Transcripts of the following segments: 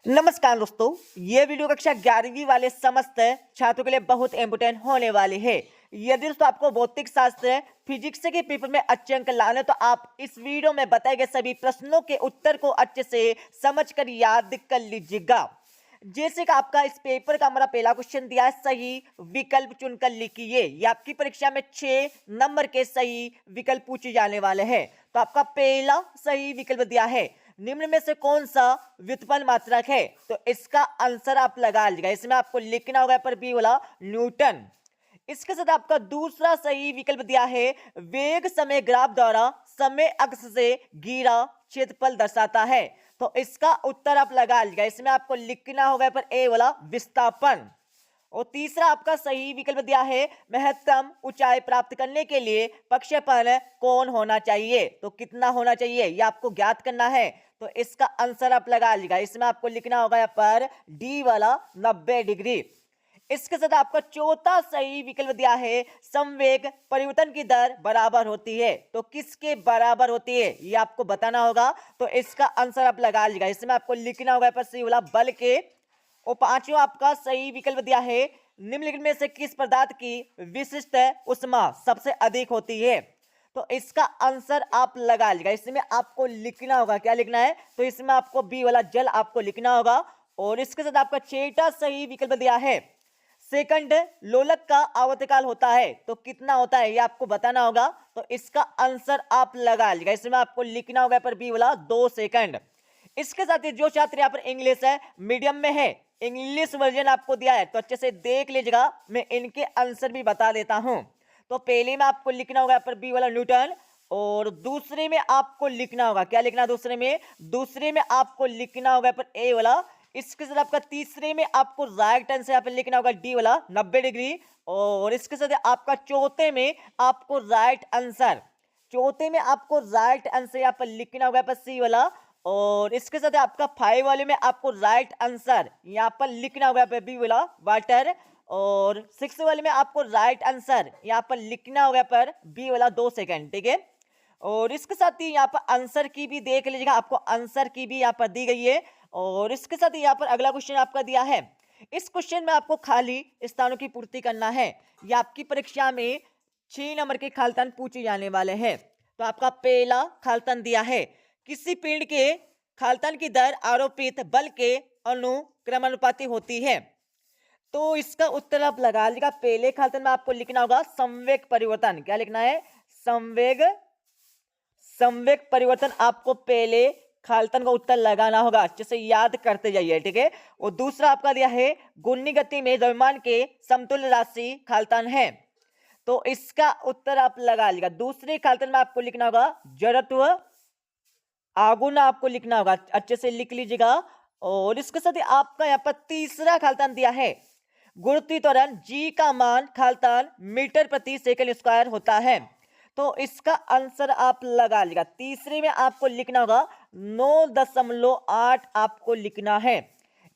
नमस्कार दोस्तों, ये वीडियो कक्षा 11वीं वाले समस्त छात्रों के लिए बहुत इंपोर्टेंट होने वाली है। यदि दोस्तों आपको भौतिक शास्त्र फिजिक्स के पेपर में अच्छे अंक लाने तो आप इस वीडियो में बताए गए सभी प्रश्नों के उत्तर को अच्छे से समझकर याद कर लीजिएगा। जैसे कि आपका इस पेपर का हमारा पहला क्वेश्चन दिया है, सही विकल्प चुनकर लिखिए। ये आपकी परीक्षा में 6 नंबर के सही विकल्प पूछे जाने वाले हैं। तो आपका पहला सही विकल्प दिया है, निम्न में से कौन सा व्युत्पन्न मात्रक है? तो इसका आंसर आप लगा लीजिएगा। इसमें आपको लिखना होगा पर बी वाला न्यूटन। इसके साथ आपका दूसरा सही विकल्प दिया है, वेग समय ग्राफ द्वारा समय अक्ष से घिरा क्षेत्रफल दर्शाता है। तो इसका उत्तर आप लगा लीजिएगा। इसमें आपको लिखना होगा पर ए वाला विस्थापन। और तीसरा आपका सही विकल्प दिया है, महत्तम ऊंचाई प्राप्त करने के लिए प्रक्षेपण कौन होना चाहिए? तो कितना होना चाहिए ये आपको ज्ञात करना है। तो इसका आंसर आप लगा लीजिएगा। इसमें आपको लिखना होगा यहाँ पर डी वाला 90 डिग्री। इसके साथ आपका चौथा सही विकल्प दिया है, संवेग परिवर्तन की दर बराबर होती है। तो किसके बराबर होती है ये आपको बताना होगा। तो इसका आंसर आप लगा लीजिएगा। इसमें आपको लिखना होगा पर सी वाला बल के। और पांचवा आपका सही विकल्प दिया है, निम्नलिखित में से किस पदार्थ की विशिष्ट ऊष्मा सबसे अधिक होती है? तो इसका आंसर आप लगा लीजिएगा। इसमें आपको लिखना होगा, क्या लिखना है? तो इसमें आपको बी वाला जल आपको लिखना होगा। और इसके साथ आपका छठा सही विकल्प दिया है, सेकंड लोलक का आवर्तकाल होता है। तो कितना होता है ये आपको बताना होगा। तो इसका आंसर आप लगा लीजिएगा। इसमें आपको लिखना होगा पर बी वाला 2 सेकंड। इसके साथ ही जो छात्र यहाँ पर इंग्लिश है मीडियम में है, इंग्लिश वर्जन आपको दिया है तो अच्छे से देख लीजिएगा। मैं इनके आंसर भी बता देता हूं। तो पहले में आपको लिखना होगा पर बी वाला न्यूटन। और दूसरे में आपको लिखना होगा, क्या लिखना? दूसरे में आपको लिखना होगा पर ए वाला। इसके साथ आपका तीसरे में आपको राइट आंसर यहाँ पर लिखना होगा डी वाला 90 डिग्री। और इसके साथ आपका चौथे में आपको राइट आंसर यहाँ पर लिखना होगा पर सी वाला। और इसके साथ आपका 5 वाले में आपको राइट आंसर यहाँ पर लिखना होगा बी वाला वाटर। और 6 वाले में आपको राइट आंसर यहाँ पर लिखना होगा पर बी वाला 2 सेकंड। ठीक है। और इसके साथ ही यहाँ पर आंसर की भी देख लीजिएगा, आपको आंसर की भी यहाँ पर दी गई है। और इसके साथ ही यहाँ पर अगला क्वेश्चन आपका दिया है, इस क्वेश्चन में आपको खाली स्थानों की पूर्ति करना है। ये आपकी परीक्षा में 6 नंबर के खालिस्तान पूछे जाने वाले हैं। तो आपका पहला खालिस्तान दिया है, किसी पिंड के खालिस्तान की दर आरोपित बल के अनुक्रमानुपाती होती है। तो इसका उत्तर आप लगा लीजिएगा। पहले खालिस्तान में आपको लिखना होगा संवेग परिवर्तन। क्या लिखना है? संवेग परिवर्तन आपको पहले खालिस्तान का उत्तर लगाना होगा। अच्छे से याद करते जाइए। ठीक है। और दूसरा आपका दिया है, घूर्णी गति में द्रव्यमान के समतुल्य राशि खालिस्तान है। तो इसका उत्तर आप लगा लीजिएगा। दूसरे खालिस्तान में आपको लिखना होगा जड़त्व आघूर्ण आपको लिखना होगा, अच्छे से लिख लीजिएगा। और इसके साथ आपका यहाँ पर तीसरा खालिस्तान दिया है, गुरुत्वीय त्वरण जी का मान खालिस्तान मीटर प्रति सेकंड स्क्वायर होता है। तो इसका आंसर आप लगा लीजिएगा। तीसरे में आपको लिखना होगा 9.8 आपको लिखना है।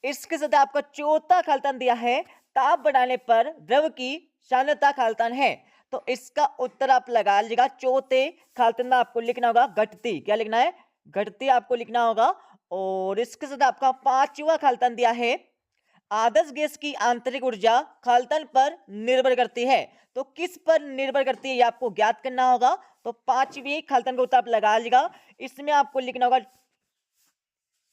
इसके साथ आपका चौथा खालिस्तान दिया है, ताप बढ़ाने पर द्रव की सांद्रता खालिस्तान है। तो इसका उत्तर आप लगा लीजिएगा। चौथे खालिस्तान में आपको लिखना होगा घटती। क्या लिखना है? घटती आपको लिखना होगा। और इसके साथ आपका पांचवा खालिस्तान दिया है, आदर्श गैस की आंतरिक ऊर्जा खालिस्तान पर निर्भर करती है। तो किस पर निर्भर करती है ये आपको ज्ञात करना होगा। तो पांचवी खालिस्तान का उत्तर आप लगा लीजिएगा। इसमें आपको लिखना होगा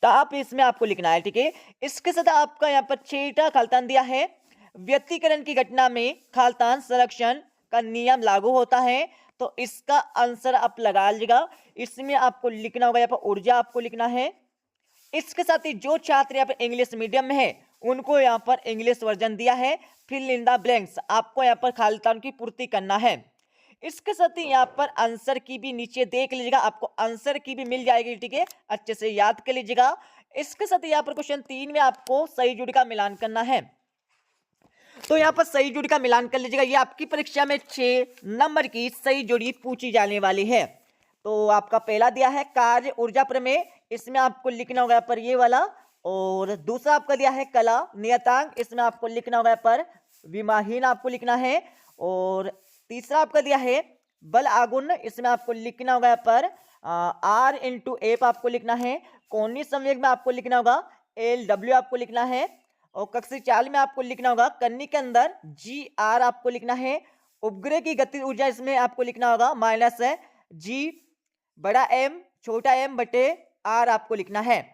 ताप, इसमें आपको लिखना है। ठीक है। इसके साथ आपका यहाँ पर छठा खालिस्तान दिया है, व्यतिकरण की घटना में खालिस्तान संरक्षण का नियम लागू होता है। तो इसका आंसर आप लगा लीजिएगा। इसमें आपको लिखना होगा यहाँ पर ऊर्जा आपको लिखना है। इसके साथ ही जो छात्र यहाँ पर इंग्लिश मीडियम में है उनको यहाँ पर इंग्लिश वर्जन दिया है, फिल इन द ब्लैंक्स आपको यहाँ पर खालिस्तान की पूर्ति करना है। इसके साथ ही यहाँ पर आंसर की भी नीचे देख लीजिएगा, आपको आंसर की भी मिल जाएगी। ठीक है। अच्छे से याद कर लीजिएगा। इसके साथ ही यहाँ पर क्वेश्चन 3 में आपको सही जोड़ी का मिलान करना है। तो यहाँ पर सही जोड़ी का मिलान कर लीजिएगा। ये आपकी परीक्षा में 6 नंबर की सही जोड़ी पूछी जाने वाली है। तो आपका पहला दिया है कार्य ऊर्जा प्रमेय, इसमें आपको लिखना होगा पर ये वाला। और दूसरा आपका दिया है कला नियतांक, इसमें आपको लिखना होगा पर विमाहीन आपको लिखना है। और तीसरा आपका दिया है बल आघूर्ण, इसमें आपको लिखना होगा पर R × F आपको लिखना है। कोणीय संवेग में आपको लिखना होगा एल डब्ल्यू आपको लिखना है। और कक्षीय चाल में आपको लिखना होगा कन्नी के अंदर जी आर आपको लिखना है। उपग्रह की गति ऊर्जा इसमें आपको लिखना होगा माइनस है जी बड़ा एम छोटा एम बटे आर आपको लिखना है।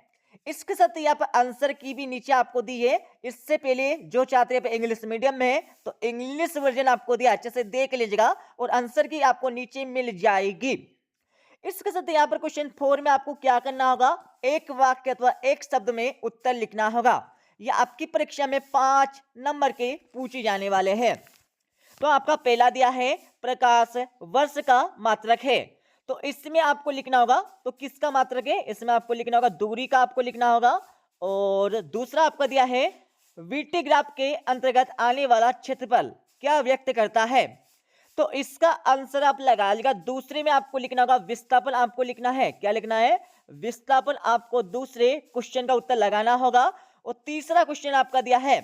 इसके साथ यहाँ पर आंसर की भी नीचे आपको दी है। इससे पहले जो छात्र यहाँ पे इंग्लिश मीडियम में है तो इंग्लिश वर्जन आपको दिया, अच्छे से देख लीजिएगा और आंसर की आपको नीचे मिल जाएगी। इसके साथ यहाँ पर क्वेश्चन 4 में आपको क्या करना होगा, एक वाक्य अथवा एक शब्द में उत्तर लिखना होगा। यह आपकी परीक्षा में 5 नंबर के पूछे जाने वाले हैं। तो आपका पहला दिया है प्रकाश वर्ष का मात्रक है, तो इसमें आपको लिखना होगा तो किसका मात्रक है, इसमें आपको लिखना होगा दूरी का आपको लिखना होगा। और दूसरा आपका दिया है वीटी ग्राफ के अंतर्गत आने वाला क्षेत्रफल क्या व्यक्त करता है, तो इसका आंसर आप लगा लीजिएगा। दूसरे में आपको लिखना होगा विस्थापन आपको लिखना है, क्या लिखना है विस्थापन, आपको दूसरे क्वेश्चन का उत्तर लगाना होगा। और तीसरा क्वेश्चन आपका दिया है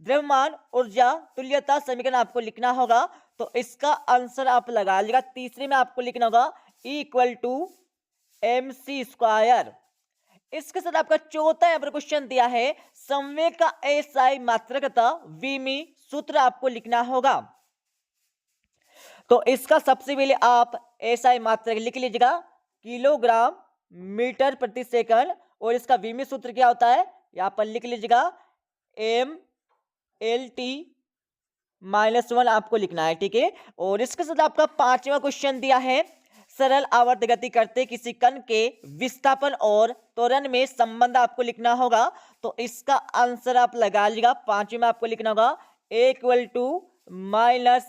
द्रव्यमान ऊर्जा तुल्यता समीकरण आपको लिखना होगा, तो इसका आंसर आप लगा लीजिएगा। तीसरे में आपको लिखना होगा E equal to M C square. इसके साथ आपका चौथा यहाँ पर क्वेश्चन दिया है संवेग का एसआई मात्रक तथा वीमी सूत्र आपको लिखना होगा, तो इसका सबसे पहले आप एसआई मात्रक लिख लीजिएगा किलोग्राम मीटर प्रति सेकंड। और इसका वीमी सूत्र क्या होता है यहाँ पर लिख लीजिएगा एम एल टी -1 आपको लिखना है, ठीक है। और इसके साथ आपका पांचवा क्वेश्चन दिया है सरल आवर्त गति करते किसी कण के विस्थापन और त्वरण में संबंध आपको लिखना होगा, तो इसका आंसर आप लगा लीजिएगा। पांचवें में आपको लिखना होगा ए इक्वल टू माइनस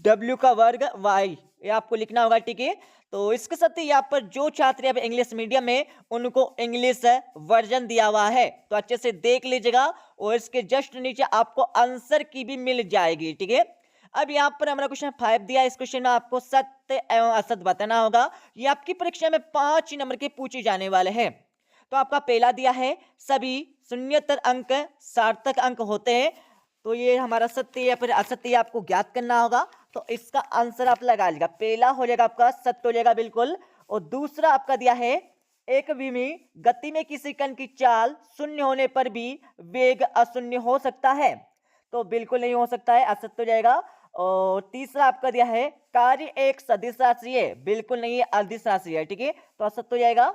डब्ल्यू का वर्ग वाई, ये आपको लिखना होगा, ठीक है। तो इसके साथ ही यहाँ पर जो छात्र यहाँ पे इंग्लिश मीडियम में उनको इंग्लिश वर्जन दिया हुआ है तो अच्छे से देख लीजिएगा और इसके जस्ट नीचे आपको आंसर की भी मिल जाएगी, ठीक है। अब यहाँ पर हमारा क्वेश्चन 5 दिया है। इस क्वेश्चन में आपको सत्य एवं असत्य बताना होगा। ये आपकी परीक्षा में 5 नंबर के पूछे जाने वाले हैं। तो आपका पहला दिया है सभी शून्यतर अंक सार्थक अंक होते हैं, तो ये हमारा सत्य या फिर असत्य आपको ज्ञात करना होगा, तो इसका आंसर आप लगा लीजिएगा। पहला हो जाएगा आपका सत्य हो जाएगा बिल्कुल। और दूसरा आपका दिया है एक विमी गति में किसी कण की चाल शून्य होने पर भी वेग अशून्य हो सकता है, तो बिल्कुल नहीं हो सकता है, असत्य हो जाएगा। और तीसरा आपका दिया है कार्य एक सदिश राशि है, बिल्कुल नहीं है, अदिश राशि है, ठीक है, तो असत्य हो जाएगा।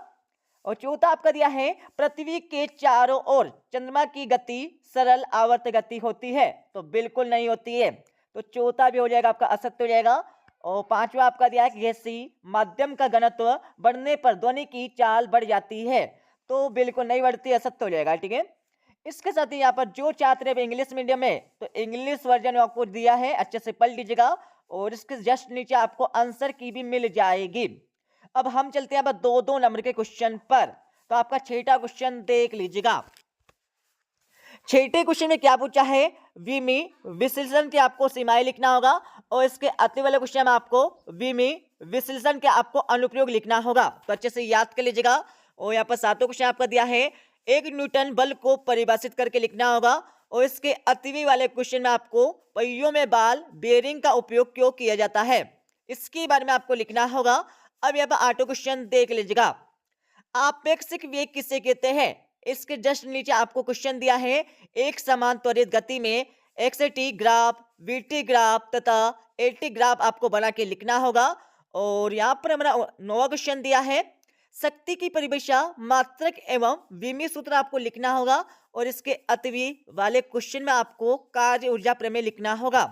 और चौथा आपका दिया है पृथ्वी के चारों ओर चंद्रमा की गति सरल आवर्त गति होती है, तो बिल्कुल नहीं होती है, तो चौथा भी हो जाएगा आपका असत्य हो जाएगा। और पांचवा आपका दिया है कि किसी माध्यम का घनत्व बढ़ने पर ध्वनि की चाल बढ़ जाती है, तो बिल्कुल नहीं बढ़ती, असत्य हो जाएगा, ठीक है। इसके साथ ही यहाँ पर जो छात्र है इंग्लिश मीडियम में तो इंग्लिश वर्जन आपको दिया है, अच्छे से पढ़ लीजिएगा और इसके जस्ट नीचे आपको आंसर की भी मिल जाएगी। अब हम चलते हैं अब 2-2 नंबर के क्वेश्चन पर। तो आपका छठा क्वेश्चन देख लीजिएगा। छठे क्वेश्चन में क्या पूछा है विमी विश्लेषण के आपको सीमाएं लिखना होगा और इसके अति वाले क्वेश्चन में आपको विमी विश्लेषण के आपको अनुप्रयोग लिखना होगा, तो अच्छे से याद कर लीजिएगा। और यहाँ पर सातों क्वेश्चन आपका दिया है एक न्यूटन बल को परिभाषित करके लिखना होगा और इसके अतिवी वाले क्वेश्चन में आपको पहियों में बाल बेरिंग का उपयोग क्यों किया जाता है इसके बारे में आपको लिखना होगा। अब यहाँ पर आठवां क्वेश्चन देख लीजिएगा आपेक्षिक वेग किसे कहते हैं, इसके जस्ट नीचे आपको क्वेश्चन दिया है एक समान त्वरित गति में एक्सटी ग्राफ वीटी ग्राफ तथा एटी ग्राफ आपको बना के लिखना होगा। और यहाँ पर हमारा 9वां क्वेश्चन दिया है शक्ति की परिभाषा मात्रक एवं विमी सूत्र आपको लिखना होगा और इसके अतिवी वाले क्वेश्चन में आपको कार्य ऊर्जा प्रमेय लिखना होगा।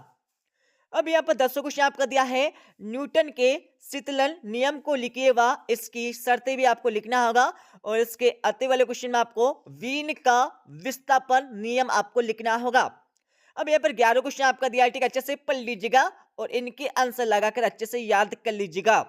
अब यहाँ पर 10वां क्वेश्चन आपका दिया है न्यूटन के शीतलन नियम को लिखिए व इसकी शर्तें भी आपको लिखना होगा और इसके अति वाले क्वेश्चन में आपको वीन का विस्थापन नियम आपको लिखना होगा। अब यहाँ पर 11वां क्वेश्चन आपका दिया है, ठीक, अच्छे से पढ़ लीजिएगा और इनके आंसर लगाकर अच्छे से याद कर लीजिएगा।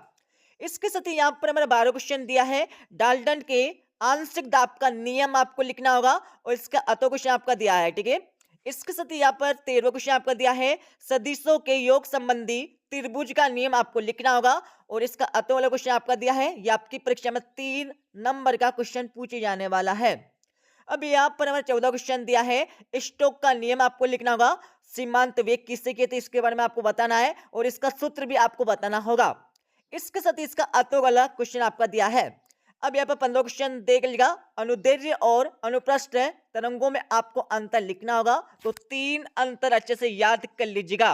इसके साथ ही यहाँ पर हमारा 12वां क्वेश्चन दिया है डाल्टन के आंशिक दाब का नियम आपको लिखना होगा और इसका अतो क्वेश्चन आपका दिया है, ठीक है। इसके साथ ही यहाँ पर 13वां क्वेश्चन आपका दिया है सदिशों के योग संबंधी त्रिभुज का नियम आपको लिखना होगा और इसका अतो वाला क्वेश्चन आपका दिया है, ये आपकी परीक्षा में 3 नंबर का क्वेश्चन पूछे जाने वाला है। अब यहाँ पर हमारा 14वां क्वेश्चन दिया है स्टोक का नियम आपको लिखना होगा, सीमांत वेग किसे कहते हैं इसके बारे में आपको बताना है और इसका सूत्र भी आपको बताना होगा। इसके साथ इसका अतो वाला क्वेश्चन आपका दिया है। अब यहाँ पर 15 क्वेश्चन देख लीजिएगा। अनुदैर्ध्य और अनुप्रस्थ तरंगों में आपको अंतर लिखना होगा, तो 3 अंतर अच्छे से याद कर लीजिएगा।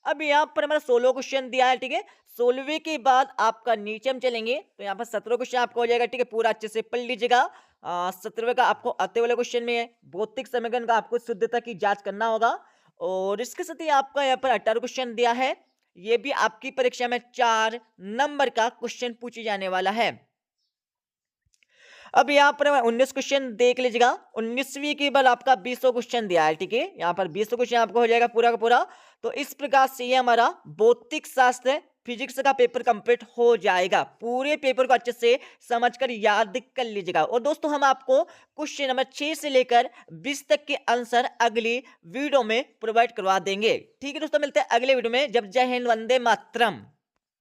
अब यहाँ पर हमारा 16 क्वेश्चन दिया है, ठीक है। 16वें के बाद आपका नीचे हम चलेंगे तो यहाँ पर 17 क्वेश्चन आपको हो जाएगा, ठीक है। पूरा अच्छे से पढ़ लीजिएगा। 17वें का आपको आते वाले क्वेश्चन में भौतिक समीकरण का आपको शुद्धता की जांच करना होगा। और इसके साथ ही आपका यहाँ पर 18 क्वेश्चन दिया है। ये भी आपकी परीक्षा में 4 नंबर का क्वेश्चन पूछे जाने वाला है। अब यहाँ पर 19 क्वेश्चन देख लीजिएगा। 19वीं के बाद आपका 20 क्वेश्चन दिया है, ठीक है। यहाँ पर 20 क्वेश्चन आपको हो जाएगा पूरा का पूरा। तो इस प्रकार से ये हमारा भौतिक शास्त्र फिजिक्स का पेपर कंप्लीट हो जाएगा। पूरे पेपर को अच्छे से समझकर याद कर लीजिएगा। और दोस्तों हम आपको क्वेश्चन नंबर 6 से लेकर 20 तक के आंसर अगली वीडियो में प्रोवाइड करवा देंगे। ठीक है दोस्तों, मिलते हैं अगले वीडियो में। जब जय हिंद, वंदे मातरम।